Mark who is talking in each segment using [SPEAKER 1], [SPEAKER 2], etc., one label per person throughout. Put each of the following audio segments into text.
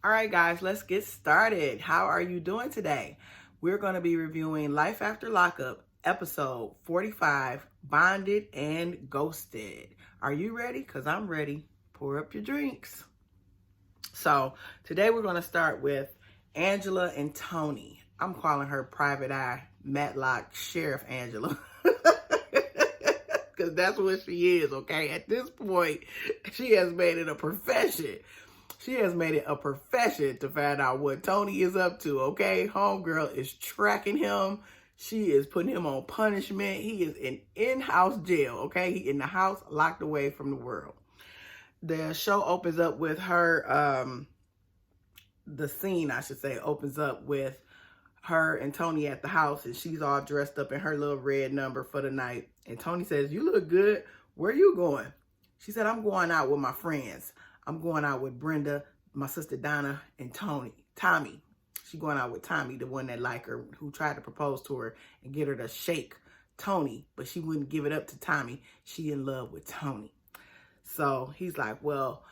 [SPEAKER 1] All right, guys, let's get started. How are you doing today? We're going to be reviewing Life After Lockup, episode 45, Bonded and Ghosted. Are you ready? Because I'm ready. Pour up your drinks. So today we're going to start with Angela and Tony. I'm calling her Private Eye Matlock Sheriff Angela. Because that's what she is, okay? At this point, she has made it a profession. She has made it a profession to find out what Tony is up to, okay? Homegirl is tracking him. She is putting him on punishment. He is in-house jail, okay? He in the house, locked away from the world. The show opens up with her, the scene, I should say, opens up with her and Tony at the house, and she's all dressed up in her little red number for the night. And Tony says, "You look good. Where are you going?" She said, "I'm going out with my friends. I'm going out with Brenda, my sister Donna, and Tommy. She's going out with Tommy, the one that liked her, who tried to propose to her and get her to shake Tony, but she wouldn't give it up to Tommy. She in love with Tony." So he's like, "Well,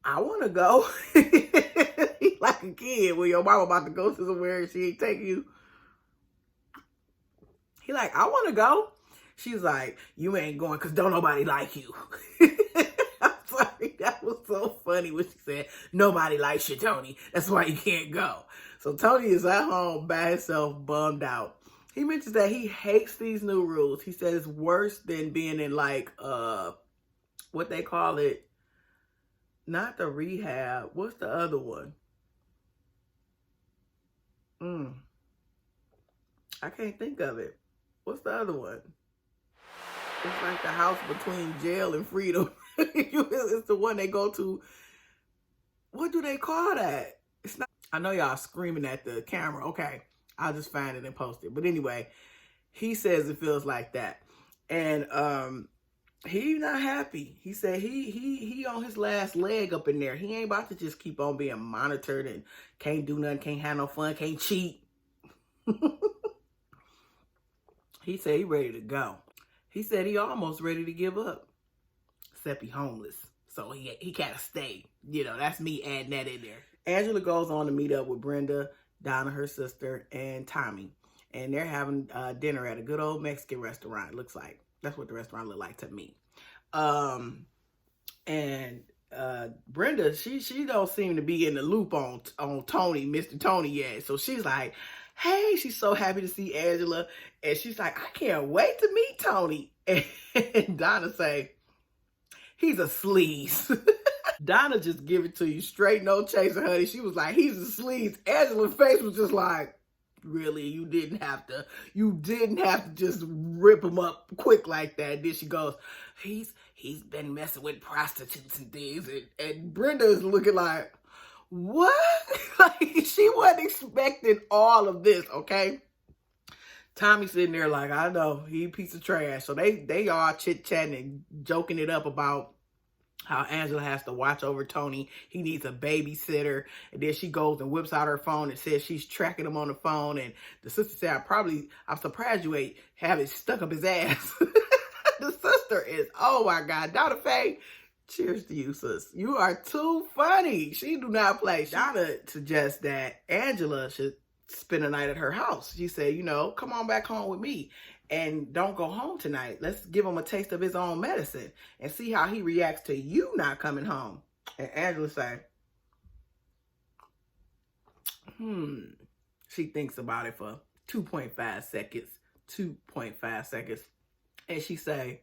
[SPEAKER 1] I want to go." He's like a kid when your mama about to go to somewhere and she ain't taking you. He like, "I want to go." She's like, "You ain't going because don't nobody like you." I'm sorry, that was so funny when she said, "Nobody likes you, Tony. That's why you can't go." So Tony is at home by himself, bummed out. He mentions that he hates these new rules. He said it's worse than being in like, what they call it, not the rehab. What's the other one? I can't think of it. What's the other one? It's like the house between jail and freedom. It's the one they go to. What do they call that? It's not. I know y'all screaming at the camera. Okay, I'll just find it and post it. But anyway, he says it feels like that, and he not happy. He said he on his last leg up in there. He ain't about to just keep on being monitored and can't do nothing, can't have no fun, can't cheat. He said he ready to go. He said he almost ready to give up, except he homeless. So he gotta stay. You know, that's me adding that in there. Angela goes on to meet up with Brenda, Donna, her sister, and Tommy. And they're having dinner at a good old Mexican restaurant, it looks like. That's what the restaurant looked like to me. And Brenda, she don't seem to be in the loop on Tony, Mr. Tony yet. So she's like, "Hey," she's so happy to see Angela. And she's like, "I can't wait to meet Tony." And Donna say, "He's a sleaze." Donna just give it to you straight, no chaser, honey. She was like, "He's a sleaze." Angela's face was just like, "Really? You didn't have to just rip him up quick like that." Then she goes, He's been messing with prostitutes and things." And Brenda is looking like, "What?" Like, she wasn't expecting all of this, okay? Tommy's sitting there like, "I know, he a piece of trash." So they all chit-chatting and joking it up about how Angela has to watch over Tony. He needs a babysitter. And then she goes and whips out her phone and says she's tracking him on the phone. And the sister said, I'm surprised you ain't have it stuck up his ass." The sister is, oh my God, Donna Faye, cheers to you, sis. You are too funny. She do not play. Donna suggests that Angela should spend a night at her house. She said, "Come on back home with me and don't go home tonight. Let's give him a taste of his own medicine and see how he reacts to you not coming home." And Angela say, She thinks about it for 2.5 seconds. 2.5 seconds. And she say,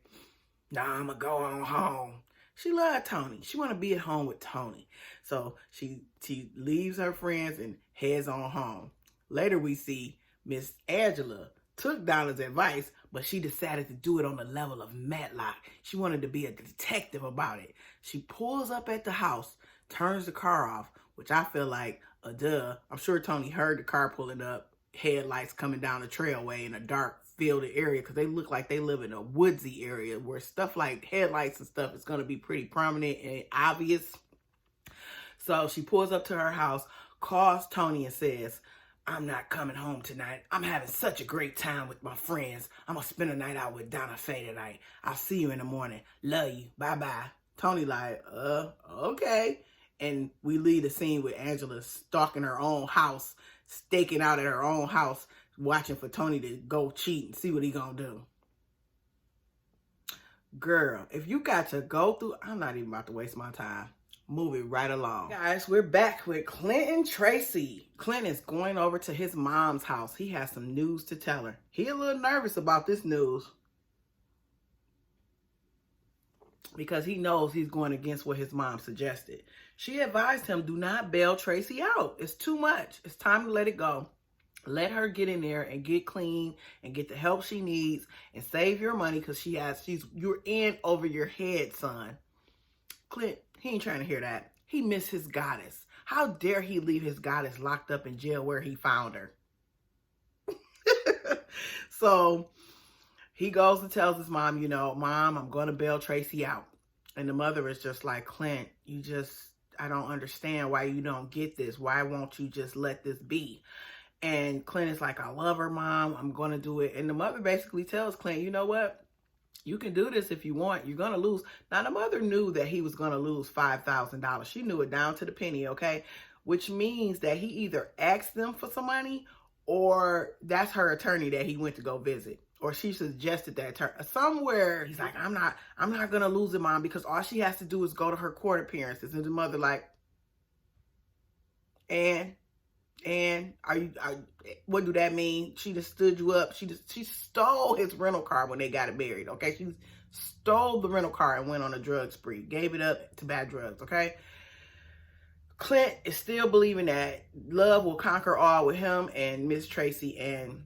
[SPEAKER 1] "Nah, I'm going to go on home." She loved Tony. She want to be at home with Tony. So she leaves her friends and heads on home. Later we see Miss Angela took Donna's advice, but she decided to do it on the level of Matlock. She wanted to be a detective about it. She pulls up at the house, turns the car off, which I feel like a duh. I'm sure Tony heard the car pulling up, headlights coming down the trailway in a dark fielded area, because they look like they live in a woodsy area where stuff like headlights and stuff is going to be pretty prominent and obvious. So she pulls up to her house, calls Tony and says, "I'm not coming home tonight. I'm having such a great time with my friends. I'm going to spend a night out with Donna Faye tonight. I'll see you in the morning. Love you. Bye-bye." Tony like, okay. And we leave the scene with Angela stalking her own house, staking out at her own house, watching for Tony to go cheat and see what he gonna do. Girl, if you got to go through, I'm not even about to waste my time. Move it right along. Guys, we're back with Clint and Tracie. Clint is going over to his mom's house. He has some news to tell her. He a little nervous about this news, because he knows he's going against what his mom suggested. She advised him, do not bail Tracie out. It's too much. It's time to let it go. Let her get in there and get clean and get the help she needs and save your money, because you're in over your head, son. Clint, he ain't trying to hear that. He missed his goddess. How dare he leave his goddess locked up in jail where he found her? So he goes and tells his mom, Mom, I'm going to bail Tracie out. And the mother is just like, Clint, I don't understand why you don't get this. Why won't you just let this be? And Clint is like, I love her, Mom. I'm going to do it. And the mother basically tells Clint, you know what? You can do this if you want. You're going to lose. Now, the mother knew that he was going to lose $5,000. She knew it down to the penny, okay? Which means that he either asked them for some money, or that's her attorney that he went to go visit, or she suggested that somewhere. He's like, I'm not going to lose it, Mom, because all she has to do is go to her court appearances. And the mother like, and what do that mean? She just stood you up. She stole his rental car when they got married, okay? She stole the rental car and went on a drug spree, gave it up to bad drugs, okay? Clint is still believing that love will conquer all with him and Miss Tracie, and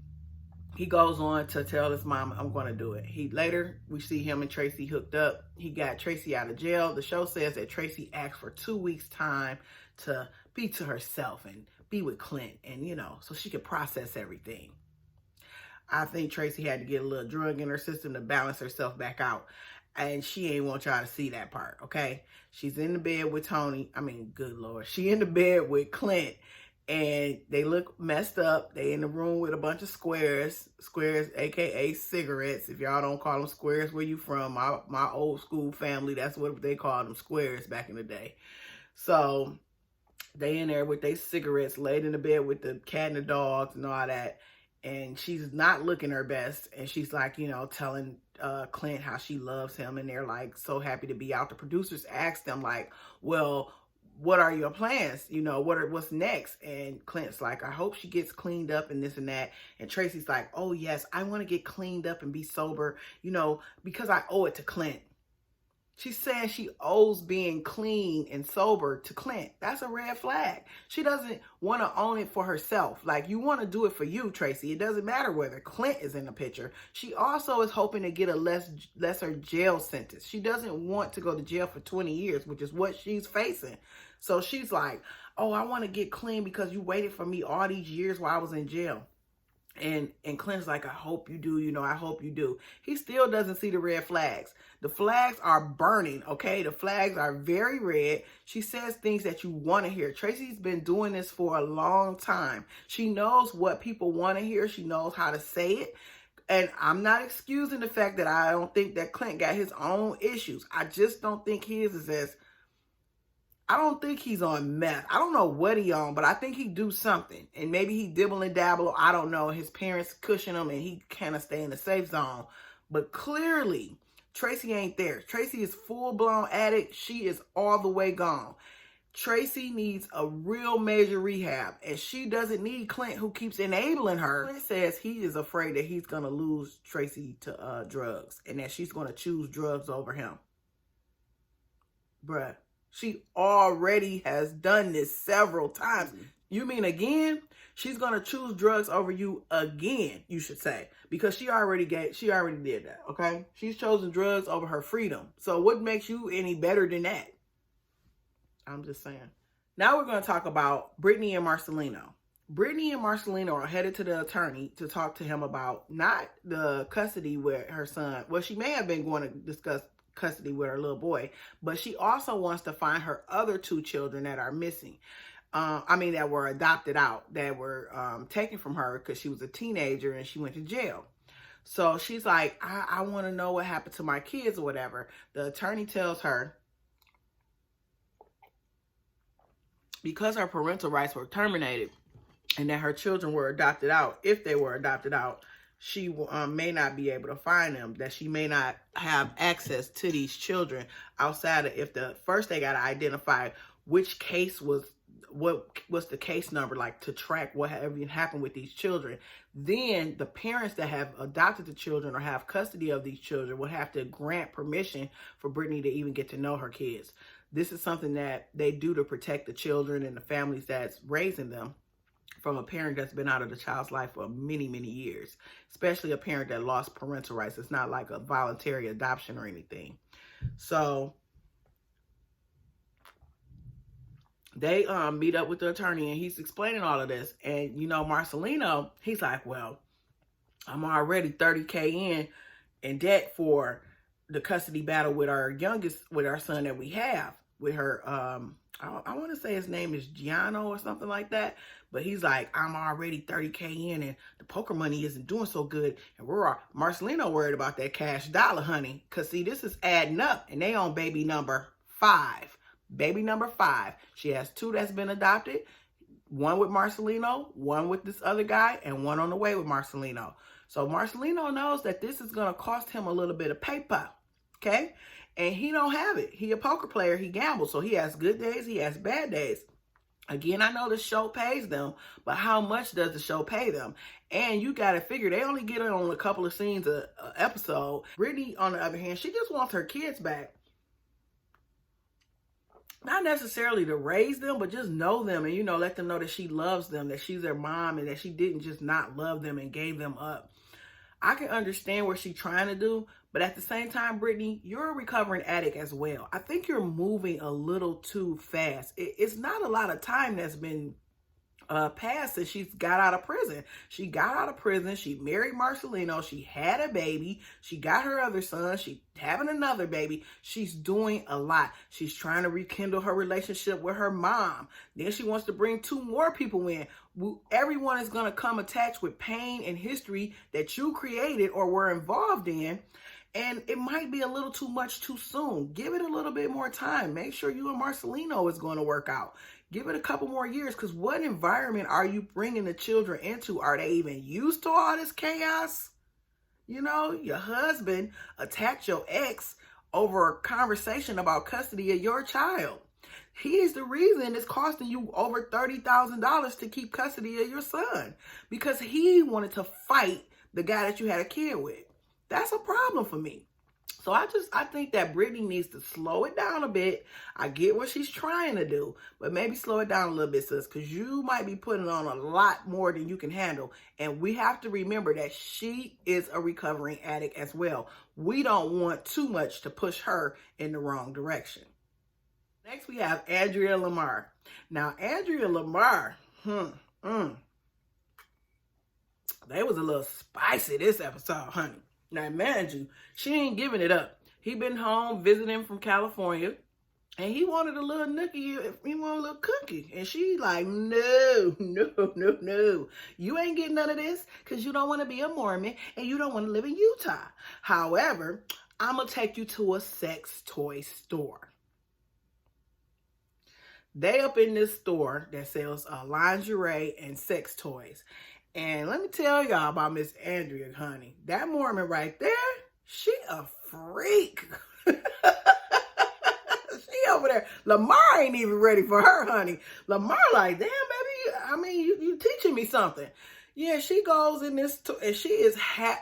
[SPEAKER 1] he goes on to tell his mom, I'm going to do it. Later, we see him and Tracie hooked up. He got Tracie out of jail. The show says that Tracie asked for 2 weeks' time to be to herself and be with Clint, and so she could process everything. I think Tracie had to get a little drug in her system to balance herself back out, and she ain't want y'all to see that part, okay? She's in the bed with Tony. Good Lord. She in the bed with Clint, and they look messed up. They in the room with a bunch of squares, aka cigarettes. If y'all don't call them squares where you from, my old school family, that's what they called them, squares back in the day. So they in there with their cigarettes, laid in the bed with the cat and the dogs and all that. And she's not looking her best. And she's like, telling Clint how she loves him. And they're like so happy to be out. The producers asked them like, well, what are your plans? What's next? And Clint's like, I hope she gets cleaned up and this and that. And Tracie's like, oh yes, I want to get cleaned up and be sober, because I owe it to Clint. She's saying she owes being clean and sober to Clint. That's a red flag. She doesn't want to own it for herself. Like, you want to do it for you, Tracie. It doesn't matter whether Clint is in the picture. She also is hoping to get a lesser jail sentence. She doesn't want to go to jail for 20 years, which is what she's facing. So she's like, oh, I want to get clean because you waited for me all these years while I was in jail. And Clint's like, I hope you do, I hope you do. He still doesn't see the red flags. The flags are burning, okay? The flags are very red. She says things that you want to hear. Tracie's been doing this for a long time. She knows what people want to hear. She knows how to say it. And I'm not excusing the fact that I don't think that Clint got his own issues. I just don't think his is as... I don't think he's on meth. I don't know what he on, but I think he do something. And maybe he dibble and dabble. I don't know. His parents cushion him and he kind of stay in the safe zone. But clearly, Tracie ain't there. Tracie is full-blown addict. She is all the way gone. Tracie needs a real major rehab. And she doesn't need Clint, who keeps enabling her. Clint says he is afraid that he's going to lose Tracie to drugs. And that she's going to choose drugs over him. Bruh. She already has done this several times. You mean again? She's going to choose drugs over you again, you should say. Because she already did that, okay? She's chosen drugs over her freedom. So what makes you any better than that? I'm just saying. Now we're going to talk about Brittany and Marcelino. Brittany and Marcelino are headed to the attorney to talk to him about not the custody with her son. Well, she may have been going to discuss custody with her little boy, but she also wants to find her other 2 children that are missing. That were adopted out, that were taken from her because she was a teenager and she went to jail. So she's like, I want to know what happened to my kids or whatever. The attorney tells her because her parental rights were terminated and that her children were adopted out, if they were adopted out, she may not be able to find them, that she may not have access to these children outside of if they got to identify which case was, what was the case number, like to track what even happened with these children. Then the parents that have adopted the children or have custody of these children would have to grant permission for Brittany to even get to know her kids. This is something that they do to protect the children and the families that's raising them from a parent that's been out of the child's life for many, many years, especially a parent that lost parental rights. It's not like a voluntary adoption or anything. So they meet up with the attorney and he's explaining all of this. And, you know, Marcelino, he's like, well, I'm already $30K in debt for the custody battle with our son that we have with her. I want to say his name is Giano or something like that. But he's like, I'm already $30K in and the poker money isn't doing so good. And Marcelino worried about that cash dollar, honey. Because, see, this is adding up. And they on baby number 5. Baby number 5. She has 2 that's been adopted. 1 with Marcelino, 1 with this other guy, and 1 on the way with Marcelino. So Marcelino knows that this is going to cost him a little bit of paper. Okay? And he don't have it. He a poker player. He gambles. So he has good days. He has bad days. Again, I know the show pays them, but how much does the show pay them? And you got to figure they only get it on a couple of scenes a episode. Brittany, on the other hand, she just wants her kids back. Not necessarily to raise them, but just know them and, you know, let them know that she loves them, that she's their mom, and that she didn't just not love them and gave them up. I can understand what she's trying to do, but at the same time, Brittany, you're a recovering addict as well. I think you're moving a little too fast. It's not a lot of time that's been passed since she's got out of prison. She got out of prison. She married Marcelino. She had a baby. She got her other son. She's having another baby. She's doing a lot. She's trying to rekindle her relationship with her mom. Then she wants to bring 2 more people in. Everyone is going to come attached with pain and history that you created or were involved in. And it might be a little too much too soon. Give it a little bit more time. Make sure you and Marcelino is going to work out. Give it a couple more years, because what environment are you bringing the children into? Are they even used to all this chaos? You know, your husband attacked your ex over a conversation about custody of your child. He is the reason it's costing you over $30,000 to keep custody of your son, because he wanted to fight the guy that you had a kid with. That's a problem for me. So I think that Brittany needs to slow it down a bit. I get what she's trying to do, but maybe slow it down a little bit, sis, because you might be putting on a lot more than you can handle. And we have to remember that she is a recovering addict as well. We don't want too much to push her in the wrong direction. Next, we have Andrea and Lamar. Now, Andrea and Lamar, they was a little spicy this episode, honey. Now, mind you, she ain't giving it up. He been home visiting from California, and he wanted a little nookie. He wanted a little cookie. And she like, no. You ain't getting none of this because you don't want to be a Mormon, and you don't want to live in Utah. However, I'm going to take you to a sex toy store. They up in this store that sells lingerie and sex toys. And let me tell y'all about Miss Andrea, honey. That Mormon right there, she a freak. She over there. Lamar ain't even ready for her, honey. Lamar like, damn, baby, I mean, you teaching me something. Yeah, she goes in this, and she is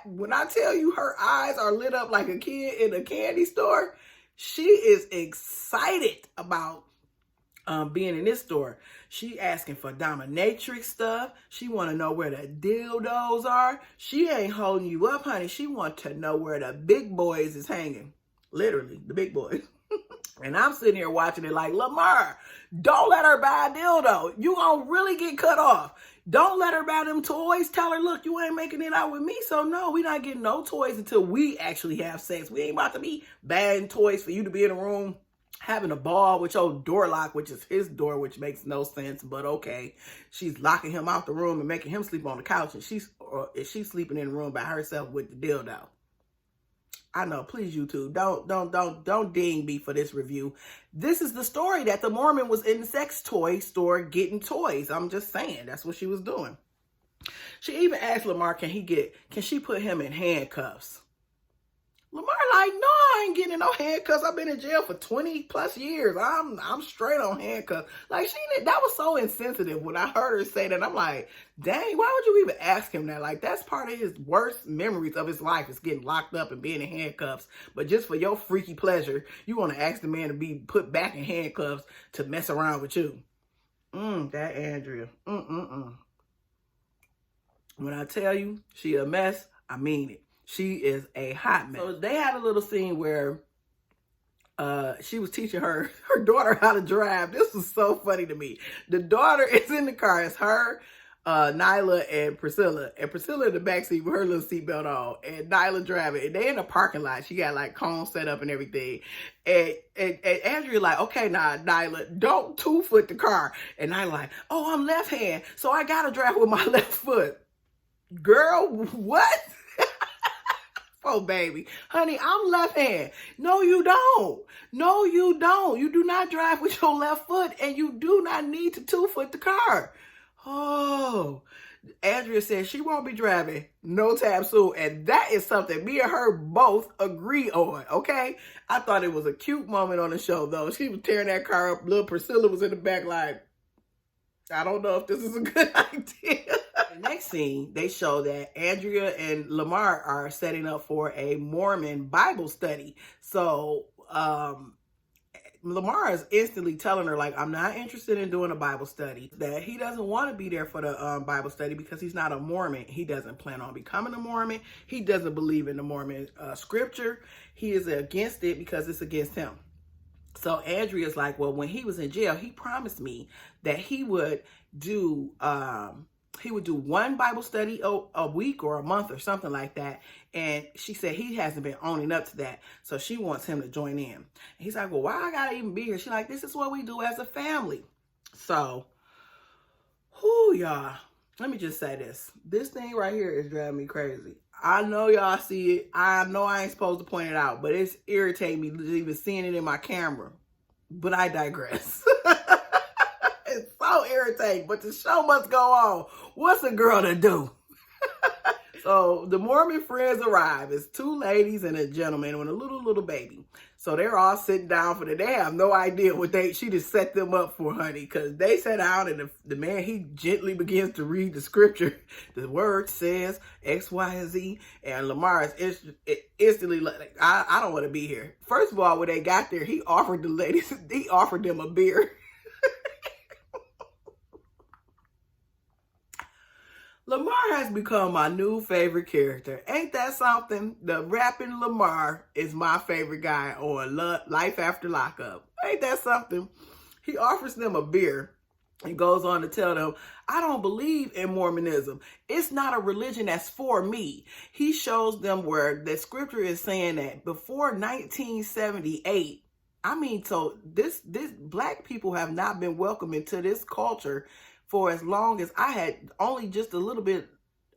[SPEAKER 1] when I tell you her eyes are lit up like a kid in a candy store, she is excited about being in this store. She asking for dominatrix stuff. She want to know where the dildos are. She ain't holding you up, honey. She want to know where the big boys is hanging. Literally, the big boys. And I'm sitting here watching it like, Lamar, don't let her buy a dildo. You gonna really get cut off. Don't let her buy them toys. Tell her, look, you ain't making it out with me. So no, we not getting no toys until we actually have sex. We ain't about to be buying toys for you to be in a room having a ball with your door lock, which is his door, which makes no sense, but okay. She's locking him out the room and making him sleep on the couch, and she's sleeping in the room by herself with the dildo. I know, please YouTube, don't ding me for this review. This is the story that the Mormon was in the sex toy store getting toys. I'm just saying, that's what she was doing. She even asked Lamar, can she put him in handcuffs? Lamar like, no, I ain't getting no handcuffs. I've been in jail for 20 plus years. I'm straight on handcuffs. Like, that was so insensitive when I heard her say that. I'm like, dang, why would you even ask him that? Like, that's part of his worst memories of his life is getting locked up and being in handcuffs. But just for your freaky pleasure, you want to ask the man to be put back in handcuffs to mess around with you. That Andrea. When I tell you she a mess, I mean it. She is a hot mess. So they had a little scene where she was teaching her daughter how to drive. This was so funny to me. The daughter is in the car. It's her, Nyla, and Priscilla. And Priscilla in the backseat with her little seatbelt on. And Nyla driving. And they in the parking lot. She got like cones set up and everything. And Andrea like, okay, nah, Nyla, don't 2-foot the car. And Nyla like, oh, I'm left hand, so I got to drive with my left foot. Girl, what? Oh, baby. Honey, I'm left hand. No, you don't. No, you don't. You do not drive with your left foot, and you do not need to 2-foot the car. Oh, Andrea said she won't be driving no time soon, and that is something me and her both agree on, okay? I thought it was a cute moment on the show, though. She was tearing that car up. Little Priscilla was in the back like, I don't know if this is a good idea. The next scene, they show that Andrea and Lamar are setting up for a Mormon Bible study. So Lamar is instantly telling her, like, I'm not interested in doing a Bible study. That he doesn't want to be there for the Bible study because he's not a Mormon. He doesn't plan on becoming a Mormon. He doesn't believe in the Mormon scripture. He is against it because it's against him. So Andrea's like, well, when he was in jail, he promised me that he would do one Bible study a week or a month or something like that. And she said he hasn't been owning up to that. So she wants him to join in. And he's like, well, why I gotta even be here? She's like, this is what we do as a family. So, y'all, let me just say this. This thing right here is driving me crazy. I know y'all see it. I know I ain't supposed to point it out, but it's irritating me even seeing it in my camera. But I digress. It's so irritating, but the show must go on. What's a girl to do? So the Mormon friends arrive. It's 2 ladies and a gentleman with a little baby. So they're all sitting down for they have no idea what she just set them up for, honey, because they sat down and the man, he gently begins to read the scripture. The word says X, Y, and Z, and Lamar is instantly like, I don't want to be here. First of all, when they got there, he offered them a beer. Lamar has become my new favorite character. Ain't that something? The rapping Lamar is my favorite guy on Life After Lockup. Ain't that something? He offers them a beer and goes on to tell them, I don't believe in Mormonism. It's not a religion that's for me. He shows them where the scripture is saying that before 1978, so this black people have not been welcomed into this culture for as long as I had, only just a little bit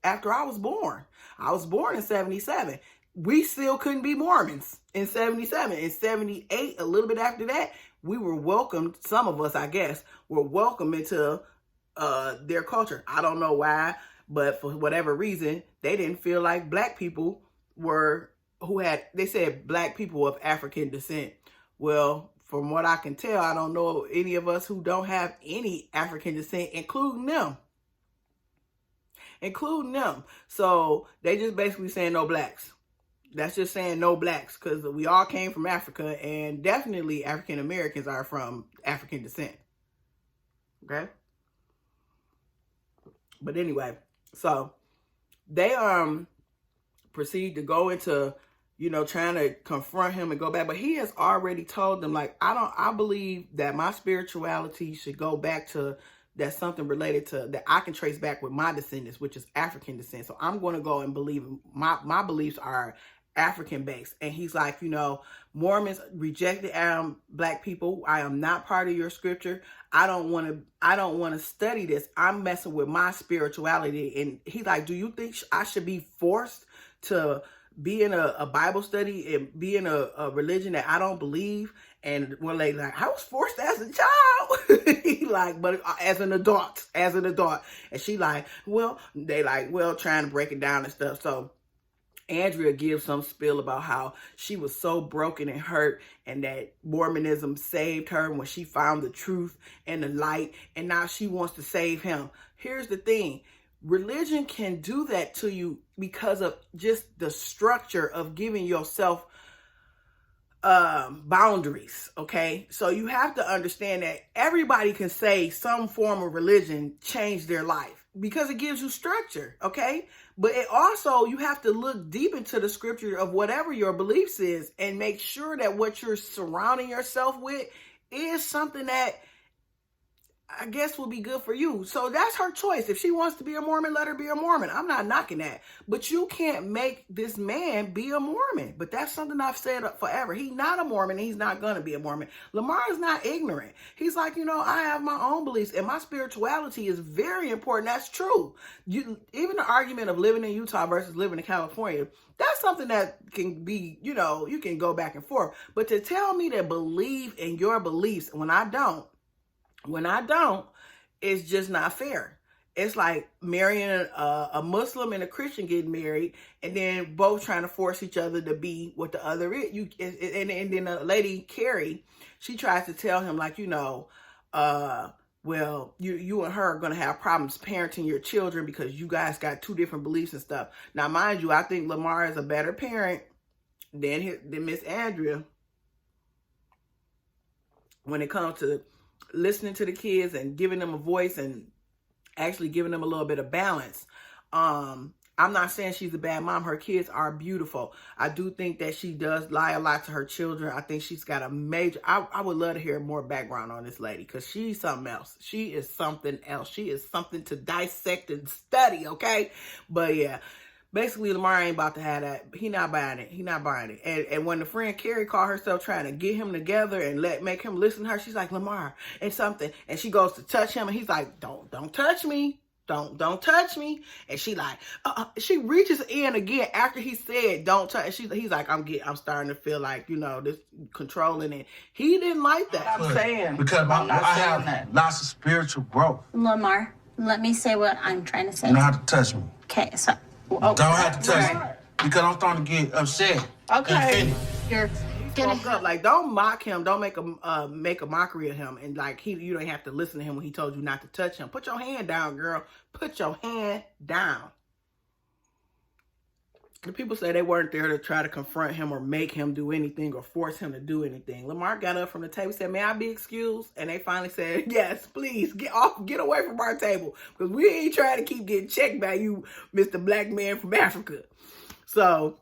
[SPEAKER 1] after I was born. I was born in 77. We still couldn't be Mormons in 77. In 78, a little bit after that, we were welcomed, some of us, I guess, were welcomed into their culture. I don't know why, but for whatever reason, they didn't feel like black people they said black people of African descent. Well, from what I can tell, I don't know any of us who don't have any African descent, including them. So they just basically saying no blacks. That's just saying no blacks because we all came from Africa, and definitely African Americans are from African descent. Okay? But anyway, so they proceed to go into, trying to confront him and go back. But he has already told them, like, I believe that my spirituality should go back to, that's something related to, that I can trace back with my descendants, which is African descent. So I'm going to go and believe, my beliefs are African based. And he's like, Mormons rejected black people. I am not part of your scripture. I don't want to study this. I'm messing with my spirituality. And he's like, do you think I should be forced to be in a Bible study and be in a religion that I don't believe. And one lady like, I was forced as a child. He like, but as an adult. And she like, well, they like, well, trying to break it down and stuff. So Andrea gives some spiel about how she was so broken and hurt, and that Mormonism saved her when she found the truth and the light, and now she wants to save him. Here's the thing. Religion can do that to you because of just the structure of giving yourself boundaries. Okay, so you have to understand that everybody can say some form of religion changed their life because it gives you structure. Okay, but it also, you have to look deep into the scripture of whatever your beliefs is and make sure that what you're surrounding yourself with is something that I guess will be good for you. So that's her choice. If she wants to be a Mormon, let her be a Mormon. I'm not knocking that. But you can't make this man be a Mormon. But that's something I've said forever. He's not a Mormon. And he's not going to be a Mormon. Lamar is not ignorant. He's like, I have my own beliefs and my spirituality is very important. That's true. Even the argument of living in Utah versus living in California, that's something that can be, you can go back and forth. But to tell me to believe in your beliefs when I don't, it's just not fair. It's like marrying a Muslim and a Christian getting married, and then both trying to force each other to be what the other is. And then a lady, Carrie, she tries to tell him like, well, you and her are going to have problems parenting your children because you guys got two different beliefs and stuff. Now, mind you, I think Lamar is a better parent than Miss Andrea when it comes to listening to the kids and giving them a voice and actually giving them a little bit of balance. I'm not saying she's a bad mom. Her kids are beautiful. I do think that she does lie a lot to her children. I think she's got a major, I would love to hear more background on this lady because she's something else. She is something else. She is something to dissect and study, okay? But yeah, basically, Lamar ain't about to have that. He not buying it. And when the friend Carrie called herself trying to get him together and make him listen to her, she's like, Lamar, and something. And she goes to touch him, and he's like, don't touch me. Don't touch me. And she like, she reaches in again after he said, don't touch. He's like, I'm starting to feel like, this controlling it. He didn't like that.
[SPEAKER 2] I'm saying. Because I have lots of spiritual growth.
[SPEAKER 3] Lamar, let me say what I'm trying to say.
[SPEAKER 2] You don't have to touch me.
[SPEAKER 3] Okay, so.
[SPEAKER 2] Don't have to touch me because I'm starting to get upset.
[SPEAKER 3] Okay. You're gonna
[SPEAKER 1] like, don't mock him. Don't make a mockery of him. And like you don't have to listen to him when he told you not to touch him. Put your hand down, girl. Put your hand down. The people say they weren't there to try to confront him or make him do anything or force him to do anything. Lamar got up from the table and said, may I be excused? And they finally said, yes, please, get away from our table. Because we ain't trying to keep getting checked by you, Mr. Black Man from Africa. So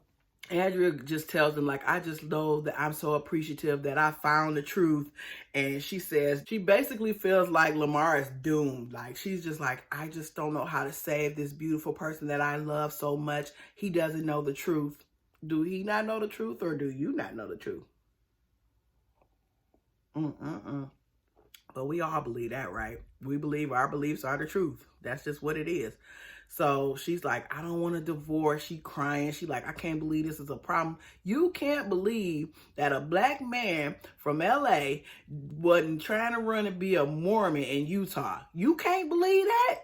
[SPEAKER 1] Andrea just tells them, like, I just know that I'm so appreciative that I found the truth. And she says, she basically feels like Lamar is doomed. Like, she's just like, I just don't know how to save this beautiful person that I love so much. He doesn't know the truth. Do he not know the truth, or do you not know the truth? But we all believe that, right? We believe our beliefs are the truth. That's just what it is. So she's like, I don't want a divorce. She crying. She like, I can't believe this is a problem. You can't believe that a black man from LA wasn't trying to run and be a Mormon in Utah. You can't believe that?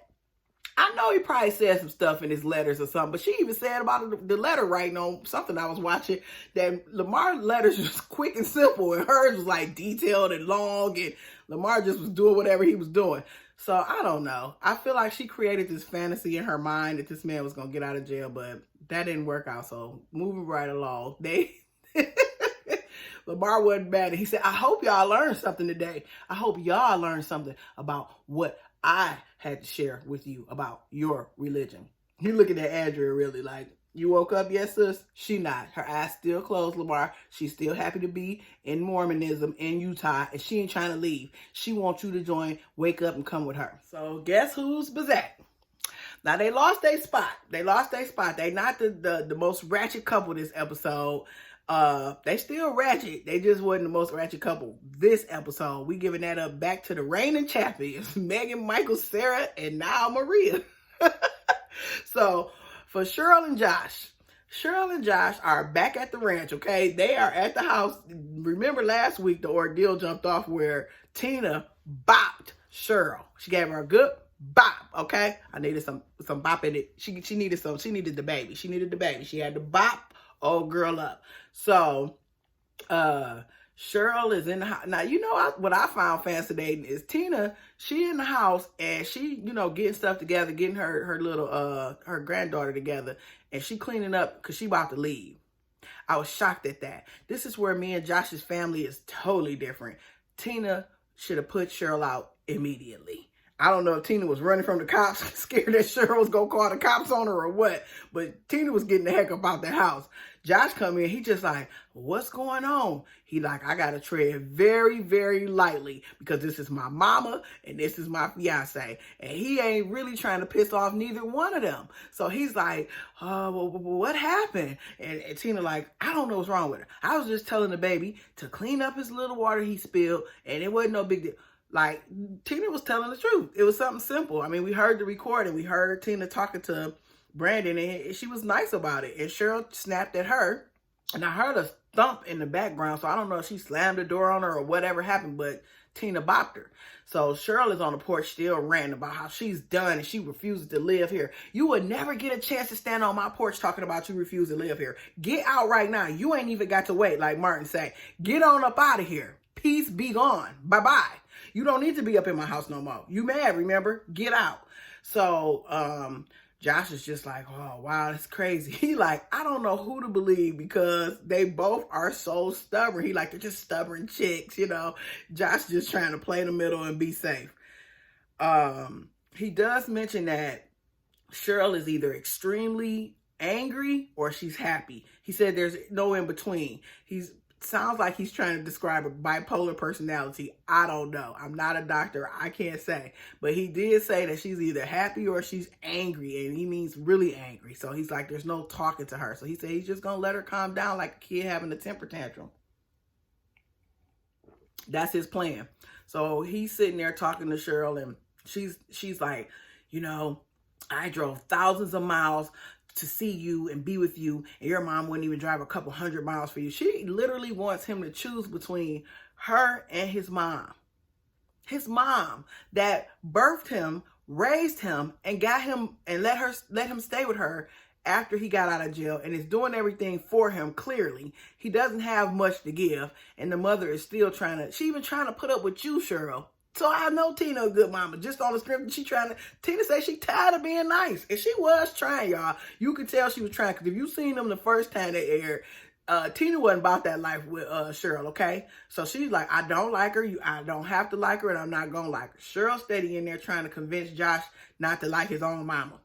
[SPEAKER 1] I know he probably said some stuff in his letters or something, but she even said about the letter writing on something I was watching, that Lamar's letters was quick and simple, and hers was like detailed and long, and Lamar just was doing whatever he was doing. So I don't know. I feel like she created this fantasy in her mind that this man was going to get out of jail, but that didn't work out. So moving right along, Lamar wasn't bad. He said, I hope y'all learned something today. I hope y'all learned something about what I had to share with you about your religion. You looking at Andrea really like, you woke up, yes, sis? She not. Her eyes still closed, Lamar. She's still happy to be in Mormonism in Utah, and she ain't trying to leave. She wants you to join, wake up, and come with her. So guess who's Bazak? Now, they lost their spot. They not the most ratchet couple this episode. They still ratchet. They just wasn't the most ratchet couple this episode. We giving that up back to the reigning champions, Megan, Michael, Sarah, and now Maria. So, for Cheryl and Josh, Cheryl and Josh are back at the ranch, okay? They are at the house. Remember last week the ordeal jumped off where Tina bopped Cheryl. She gave her a good bop, okay? I needed some bop in it. She needed the baby. She needed the baby. She had to bop old girl up. So Cheryl is in the house. Now, you know what I found fascinating is Tina, she in the house and she, getting stuff together, getting her little, her granddaughter together, and she cleaning up because she about to leave. I was shocked at that. This is where me and Josh's family is totally different. Tina should have put Cheryl out immediately. I don't know if Tina was running from the cops, scared that Cheryl was going to call the cops on her or what, but Tina was getting the heck up out the house. Josh come in, he just like, what's going on? He like, I got to tread very, very lightly because this is my mama and this is my fiance. And he ain't really trying to piss off neither one of them. So he's like, well, what happened? And Tina like, I don't know what's wrong with her. I was just telling the baby to clean up his little water he spilled and it wasn't no big deal. Like, Tina was telling the truth. It was something simple. I mean, we heard the recording. We heard Tina talking to Brandon, and she was nice about it. And Cheryl snapped at her, and I heard a thump in the background, so I don't know if she slammed the door on her or whatever happened, but Tina bopped her. So Cheryl is on the porch still ranting about how she's done and she refuses to live here. You would never get a chance to stand on my porch talking about you refuse to live here. Get out right now. You ain't even got to wait, like Martin say. Get on up out of here. Peace be gone. Bye-bye. You don't need to be up in my house no more. You mad, remember? Get out. So Josh is just like, oh, wow, that's crazy. He like, I don't know who to believe because they both are so stubborn. He like, they're just stubborn chicks, Josh just trying to play in the middle and be safe. He does mention that Cheryl is either extremely angry or she's happy. He said there's no in between. Sounds like he's trying to describe a bipolar personality. I don't know. I'm not a doctor. I can't say. But he did say that she's either happy or she's angry. And he means really angry. So he's like, there's no talking to her. So he said he's just going to let her calm down like a kid having a temper tantrum. That's his plan. So he's sitting there talking to Cheryl. And she's like, I drove thousands of miles to see you and be with you, and your mom wouldn't even drive a couple 100 miles for you. She literally wants him to choose between her and his mom. His mom that birthed him, raised him, and got him and let him stay with her after he got out of jail and is doing everything for him. Clearly, he doesn't have much to give, and the mother is still she even trying to put up with you, Cheryl. So I know Tina a good mama. Just on the script, Tina said she tired of being nice. And she was trying, y'all. You could tell she was trying. Because if you seen them the first time they aired, Tina wasn't about that life with Cheryl, okay? So she's like, I don't like her. I don't have to like her, and I'm not going to like her. Cheryl steady in there trying to convince Josh not to like his own mama.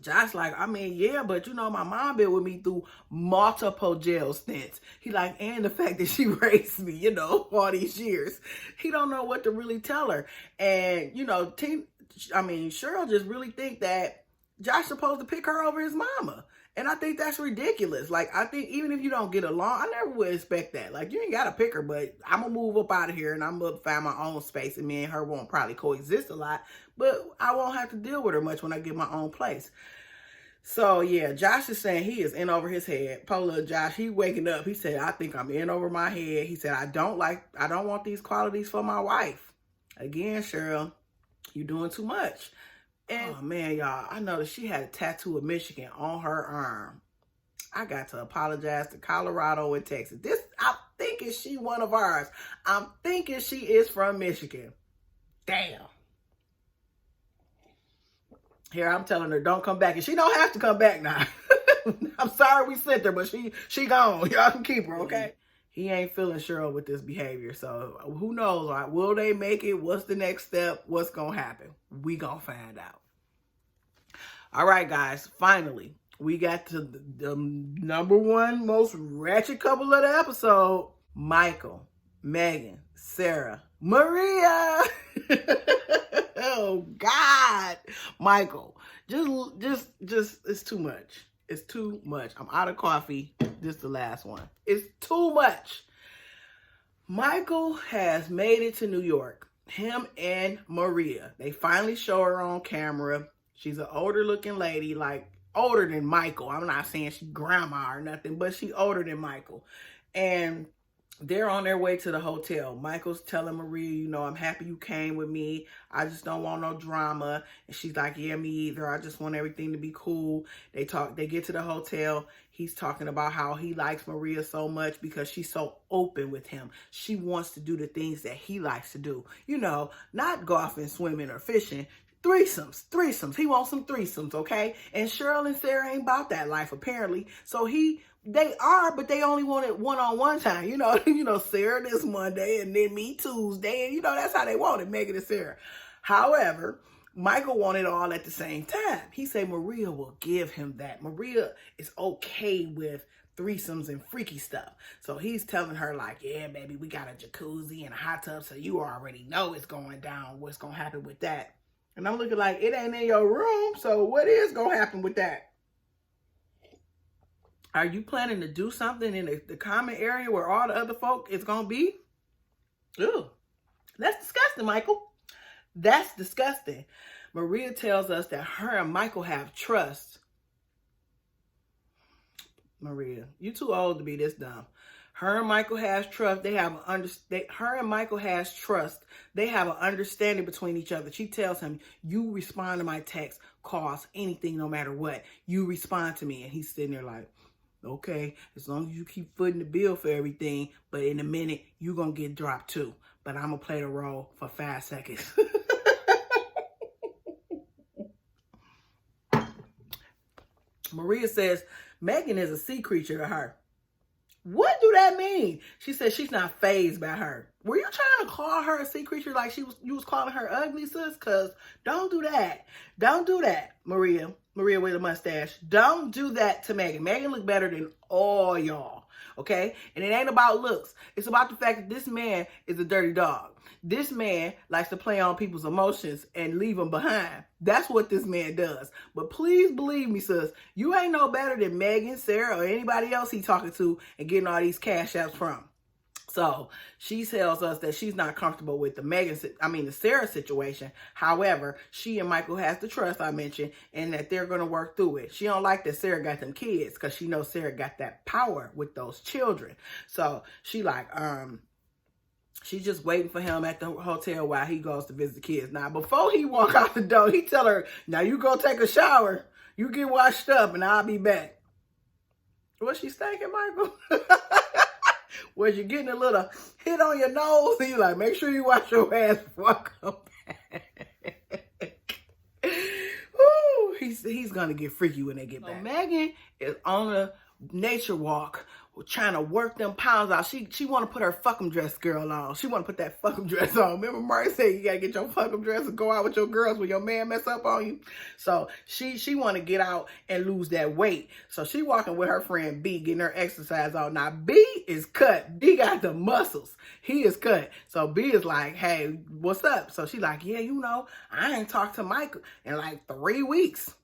[SPEAKER 1] Josh like, I mean, yeah, but my mom been with me through multiple jail stints. He like, and the fact that she raised me, all these years. He don't know what to really tell her. And, Cheryl just really think that Josh supposed to pick her over his mama. And I think that's ridiculous. Like, I think even if you don't get along, I never would expect that. Like, you ain't got to pick her, but I'm going to move up out of here and I'm going to find my own space. And me and her won't probably coexist a lot, but I won't have to deal with her much when I get my own place. So, yeah, Josh is saying he is in over his head. Poor little Josh, he waking up. He said, I think I'm in over my head. He said, I don't want these qualities for my wife. Again, Cheryl, you're doing too much. And, oh, man, y'all, I noticed she had a tattoo of Michigan on her arm. I got to apologize to Colorado and Texas. I'm thinking she one of ours. I'm thinking she is from Michigan. Damn. Here, I'm telling her, don't come back. And she don't have to come back now. I'm sorry we sent her, but she gone. Y'all can keep her, okay? He ain't feeling Cheryl with this behavior. So who knows? Right? Will they make it? What's the next step? What's going to happen? We going to find out. All right, guys. Finally, we got to the number one most ratchet couple of the episode. Michael, Megan, Sarah, Maria. Oh, God. Michael, just, it's too much. It's too much. I'm out of coffee. This is the last one. It's too much. Michael has made it to New York. Him and Maria. They finally show her on camera. She's an older looking lady. Like, older than Michael. I'm not saying she grandma or nothing, but she older than Michael. And they're on their way to the hotel. Michael's telling Maria, you know, I'm happy you came with me. I just don't want no drama. And she's like, yeah, me either. I just want everything to be cool. They get to the hotel. He's talking about how he likes Maria so much because she's so open with him. She wants to do the things that he likes to do. You know, not golfing, swimming, or fishing. Threesomes. He wants some threesomes, okay? And Cheryl and Sarah ain't about that life, apparently. So they are, but they only want it one-on-one time. You know, Sarah this Monday and then me Tuesday. And, you know, that's how they want it, Megan and Sarah. However, Michael wanted it all at the same time. He said Maria will give him that. Maria is okay with threesomes and freaky stuff. So he's telling her like, yeah, baby, we got a jacuzzi and a hot tub. So you already know it's going down. What's going to happen with that? And I'm looking like, it ain't in your room. So what is going to happen with that? Are you planning to do something in the common area where all the other folk is going to be? Ew. That's disgusting, Michael. That's disgusting. Maria tells us that her and Michael have trust. Maria, you too old to be this dumb. Her and Michael has trust. Her and Michael has trust. They have an understanding between each other. She tells him, you respond to my text, calls, anything, no matter what. You respond to me. And he's sitting there like, okay, as long as you keep footing the bill for everything, but in a minute, you're going to get dropped too. But I'm going to play the role for 5 seconds. Maria says, Megan is a sea creature to her. What do that mean? She says she's not fazed by her. Were you trying to call her a sea creature like you was calling her ugly, sis? Because don't do that. Don't do that, Maria. Maria with a mustache. Don't do that to Megan. Megan look better than all y'all, okay? And it ain't about looks. It's about the fact that this man is a dirty dog. This man likes to play on people's emotions and leave them behind. That's what this man does. But please believe me, sis, you ain't no better than Megan, Sarah, or anybody else he talking to and getting all these cash apps from. So she tells us that she's not comfortable with the Sarah situation. However, she and Michael has the trust I mentioned and that they're going to work through it. She don't like that Sarah got them kids because she knows Sarah got that power with those children. So she like, she's just waiting for him at the hotel while he goes to visit the kids. Now, before he walk out the door, he tell her, now you go take a shower, you get washed up, and I'll be back. What's she thinking, Michael? Was you getting a little hit on your nose? And you like, make sure you wash your ass before I come back. Woo, he's going to get freaky when they get back. Megan is on a nature walk trying to work them pounds out. She want to put her fucking dress girl on. She want to put that fucking dress on. Remember Marty said you got to get your fucking dress and go out with your girls when your man mess up on you. So she want to get out and lose that weight. So she walking with her friend B, getting her exercise on. Now B is cut. B got the muscles. He is cut. So B is like, hey, what's up? So she like, yeah, you know, I ain't talked to Michael in like 3 weeks.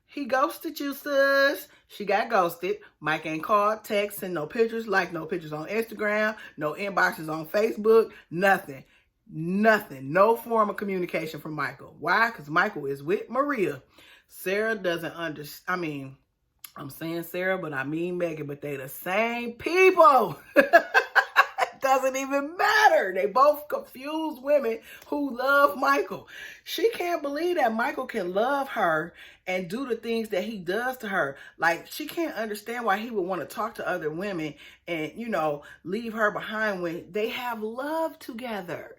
[SPEAKER 1] He ghosted you, sis. She got ghosted. Mike ain't called, text, send no pictures, like no pictures on Instagram, no inboxes on Facebook, nothing. Nothing. No form of communication from Michael. Why? Because Michael is with Maria. Sarah doesn't understand. I'm saying Sarah, but I mean Megan, but they the same people. Doesn't even matter. They both confused women who love Michael. She can't believe that Michael can love her and do the things that he does to her. Like, she can't understand why he would want to talk to other women and, you know, leave her behind when they have love together.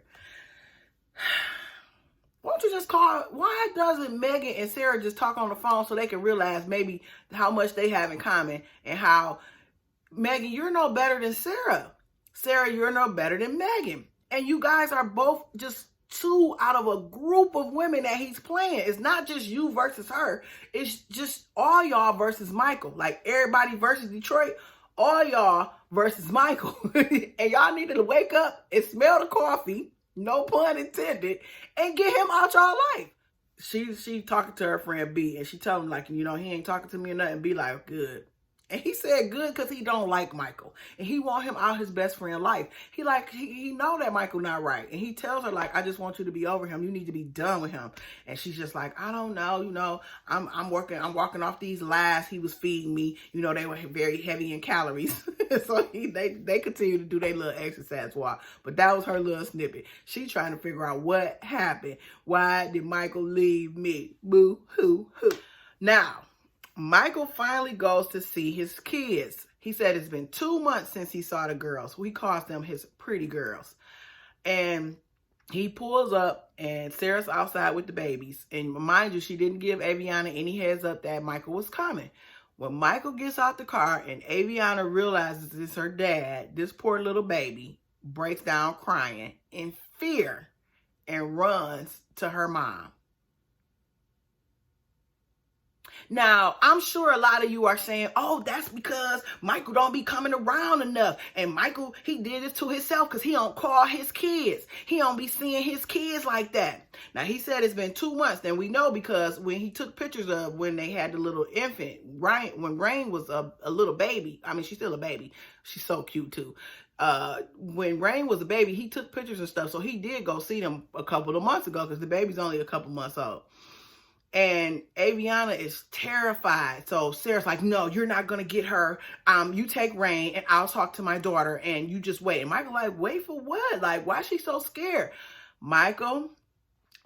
[SPEAKER 1] Why don't you just call? Why doesn't Megan and Sarah just talk on the phone so they can realize maybe how much they have in common and how, Megan, you're no better than Sarah. Sarah, you're no better than Megan. And you guys are both just two out of a group of women that he's playing. It's not just you versus her. It's just all y'all versus Michael. Like everybody versus Detroit, all y'all versus Michael. And y'all need to wake up and smell the coffee, no pun intended, and get him out y'all life. She talking to her friend B, and she telling him, like, you know, he ain't talking to me or nothing. B like, good. And he said good because he don't like Michael. And he want him out his best friend life. He know that Michael not right. And he tells her, like, I just want you to be over him. You need to be done with him. And she's just like, I don't know, you know, I'm walking off these lies he was feeding me. You know, they were very heavy in calories. So they continue to do their little exercise walk. But that was her little snippet. She trying to figure out what happened. Why did Michael leave me? Boo hoo hoo. Now, Michael finally goes to see his kids. He said it's been 2 months since he saw the girls. He calls them his pretty girls. And he pulls up and Sarah's outside with the babies. And mind you, she didn't give Aviana any heads up that Michael was coming. When Michael gets out the car and Aviana realizes it's her dad, this poor little baby breaks down crying in fear and runs to her mom. Now, I'm sure a lot of you are saying, oh, that's because Michael don't be coming around enough. And Michael, he did this to himself because he don't call his kids. He don't be seeing his kids like that. Now, he said it's been 2 months. And we know because when he took pictures of when they had the little infant, right, when Rain was a little baby. I mean, she's still a baby. She's so cute, too. When Rain was a baby, he took pictures and stuff. So he did go see them a couple of months ago because the baby's only a couple months old. And Aviana is terrified. So Sarah's like, no, you're not going to get her. You take Rain and I'll talk to my daughter and you just wait. And Michael like, wait for what? Like, why is she so scared? Michael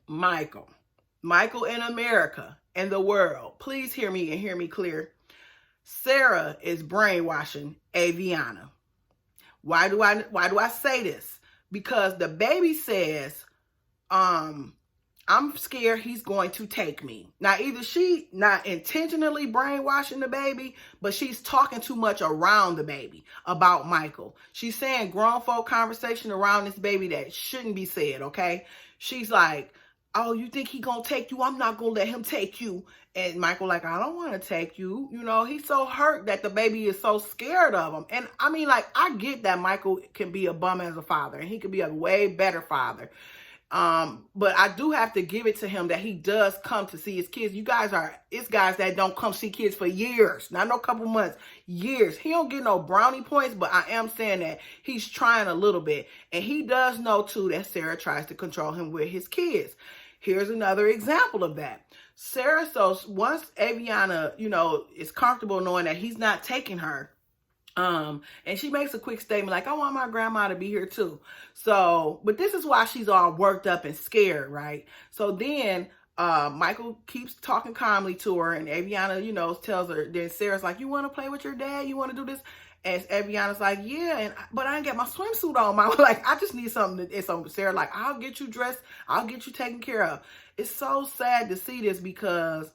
[SPEAKER 1] in America and the world, please hear me and hear me clear. Sarah is brainwashing Aviana. Why do I say this? Because the baby says, I'm scared he's going to take me. Now, either she not intentionally brainwashing the baby, but she's talking too much around the baby about Michael. She's saying grown folk conversation around this baby that shouldn't be said, okay? She's like, oh, you think he gonna take you? I'm not gonna let him take you. And Michael like, I don't want to take you. You know, he's so hurt that the baby is so scared of him. And I mean, like, I get that Michael can be a bum as a father and he could be a way better father. But I do have to give it to him that he does come to see his kids. It's guys that don't come see kids for years, not no couple months, years. He don't get no brownie points, but I am saying that he's trying a little bit. And he does know too that Sarah tries to control him with his kids. Here's another example of that. Sarah, so once Aviana, you know, is comfortable knowing that he's not taking her, and she makes a quick statement like, I want my grandma to be here too. So, but this is why she's all worked up and scared, right? So then Michael keeps talking calmly to her and Aviana, you know, tells her, then Sarah's like, you want to play with your dad? You want to do this? And Aviana's like, yeah, but I ain't got my swimsuit on. Like, I just need something. And so Sarah like, I'll get you dressed. I'll get you taken care of. It's so sad to see this because,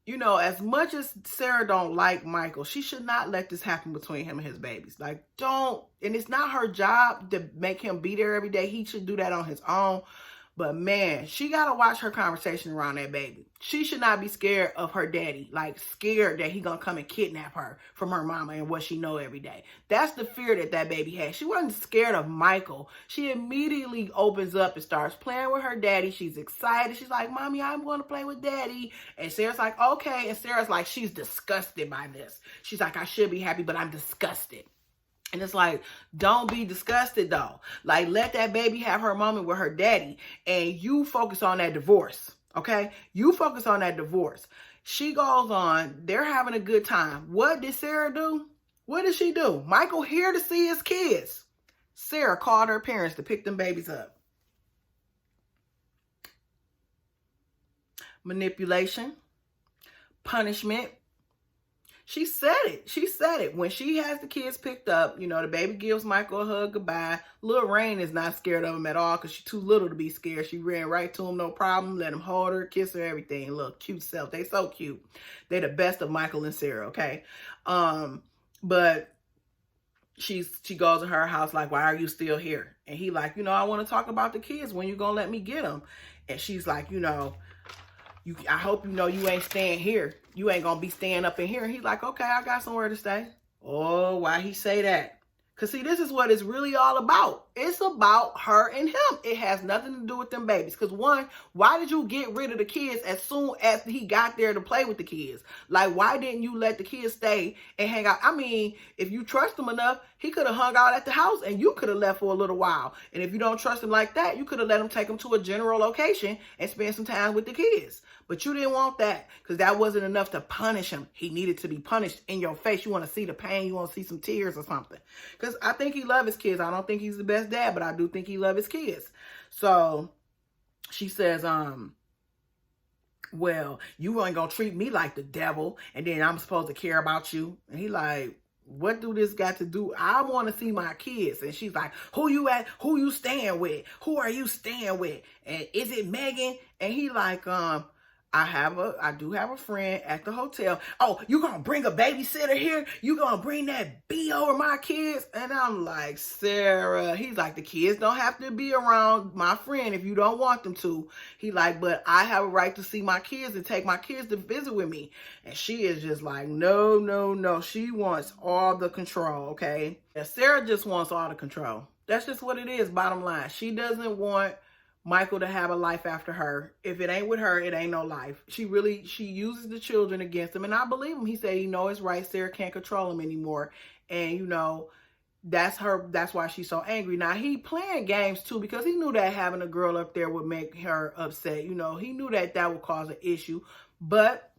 [SPEAKER 1] you know, as much as Sarah don't like Michael, she should not let this happen between him and his babies. Like, don't, and it's not her job to make him be there every day. He should do that on his own. But man, she got to watch her conversation around that baby. She should not be scared of her daddy, like scared that he going to come and kidnap her from her mama and what she know every day. That's the fear that baby has. She wasn't scared of Michael. She immediately opens up and starts playing with her daddy. She's excited. She's like, Mommy, I'm going to play with daddy. And Sarah's like, okay. And Sarah's like, she's disgusted by this. She's like, I should be happy, but I'm disgusted. And it's like, don't be disgusted though. Like, let that baby have her moment with her daddy and you focus on that divorce. Okay? You focus on that divorce. She goes on. They're having a good time. What did Sarah do? What did she do? Michael here to see his kids. Sarah called her parents to pick them babies up. Manipulation. Punishment. She said it. She said it. When she has the kids picked up, you know, the baby gives Michael a hug goodbye. Little Rain is not scared of him at all because she's too little to be scared. She ran right to him, no problem. Let him hold her, kiss her, everything. Look, cute self. They so cute. They the best of Michael and Sarah, okay? But she goes to her house like, why are you still here? And he like, you know, I want to talk about the kids. When you gonna let me get them? And she's like, you know, I hope you know you ain't staying here. You ain't gonna be staying up in here. And he's like, okay, I got somewhere to stay. Oh, why he say that? Because see, this is what it's really all about. It's about her and him. It has nothing to do with them babies. Because one, why did you get rid of the kids as soon as he got there to play with the kids? Like, why didn't you let the kids stay and hang out? I mean, if you trust him enough, he could have hung out at the house and you could have left for a little while. And if you don't trust him like that, you could have let him take him to a general location and spend some time with the kids. But you didn't want that because that wasn't enough to punish him. He needed to be punished in your face. You want to see the pain. You want to see some tears or something. Because I think he loves his kids. I don't think he's the best dad, but I do think he loves his kids. So she says, well, you ain't going to treat me like the devil and then I'm supposed to care about you. And he like, what do this got to do? I want to see my kids. And she's like, who you at? Who you staying with? Who are you staying with? And is it Megan? And he like, I do have a friend at the hotel. Oh, you gonna bring a babysitter here? You gonna bring that B over my kids? And I'm like, Sarah, he's like, the kids don't have to be around my friend if you don't want them to. He like, but I have a right to see my kids and take my kids to visit with me. And she is just like, no, no, no. She wants all the control, okay? And Sarah just wants all the control. That's just what it is, bottom line. She doesn't want Michael to have a life after her. If it ain't with her, it ain't no life. She uses the children against him. And I believe him. He said, it's right. Sarah can't control him anymore. And, that's why she's so angry. Now, he playing games too, because he knew that having a girl up there would make her upset. He knew that would cause an issue. But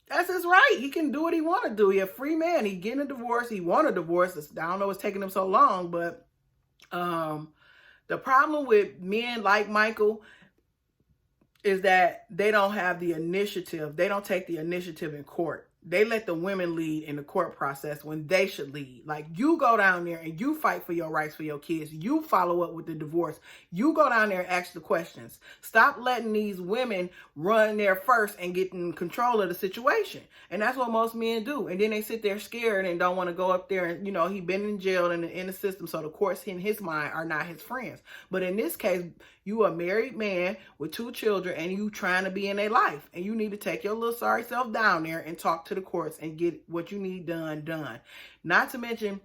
[SPEAKER 1] that's his right. He can do what he want to do. He a free man. He getting a divorce. He want a divorce. I don't know what's taking him so long, but, the problem with men like Michael is that they don't have the initiative. They don't take the initiative in court. They let the women lead in the court process when they should lead. Like, you go down there and you fight for your rights for your kids. You follow up with the divorce. You go down there and ask the questions. Stop letting these women run there first and get in control of the situation. And that's what most men do. And then they sit there scared and don't want to go up there and, he been in jail and in the system. So the courts in his mind are not his friends. But in this case, you a married man with 2 children and you trying to be in their life. And you need to take your little sorry self down there and talk to the courts and get what you need done. Not to mention,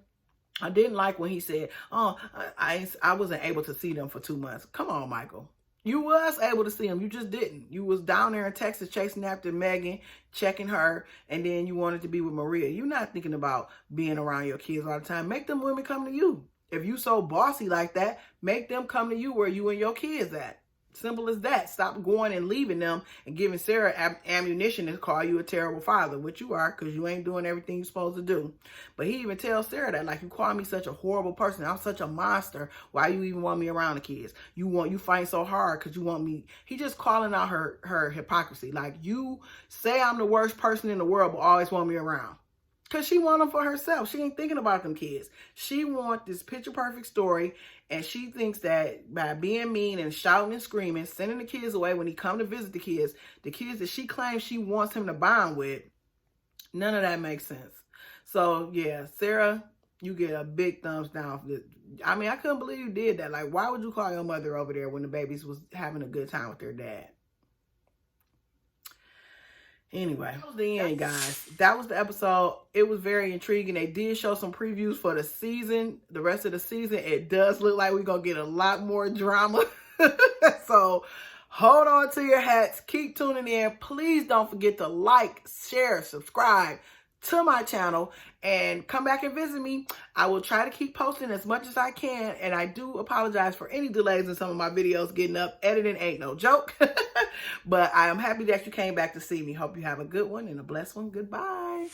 [SPEAKER 1] I didn't like when he said, oh, I wasn't able to see them for 2 months. Come on, Michael. You was able to see them. You just didn't. You was down there in Texas chasing after Megan, checking her, and then you wanted to be with Maria. You're not thinking about being around your kids all the time. Make them women come to you. If you so bossy like that, make them come to you where you and your kids at. Simple as that. Stop going and leaving them and giving Sarah ammunition to call you a terrible father, which you are, because you ain't doing everything you're supposed to do. But he even tells Sarah that, like, you call me such a horrible person. I'm such a monster. Why you even want me around the kids? You fight so hard because you want me. He just calling out her hypocrisy. Like, you say I'm the worst person in the world, but always want me around. Because she want them for herself. She ain't thinking about them kids. She want this picture perfect story. And she thinks that by being mean and shouting and screaming, sending the kids away when he come to visit the kids that she claims she wants him to bond with, none of that makes sense. So, yeah, Sarah, you get a big thumbs down for this. I mean, I couldn't believe you did that. Like, why would you call your mother over there when the babies was having a good time with their dad? Anyway, that was the end, guys. That was the episode. It was very intriguing. They did show some previews for the season. The rest of the season, it does look like we're going to get a lot more drama. So hold on to your hats. Keep tuning in. Please don't forget to like, share, subscribe to my channel, and come back and visit me. I will try to keep posting as much as I can, and I do apologize for any delays in some of my videos getting up. Editing ain't no joke. But I am happy that you came back to see me. Hope you have a good one and a blessed one. Goodbye.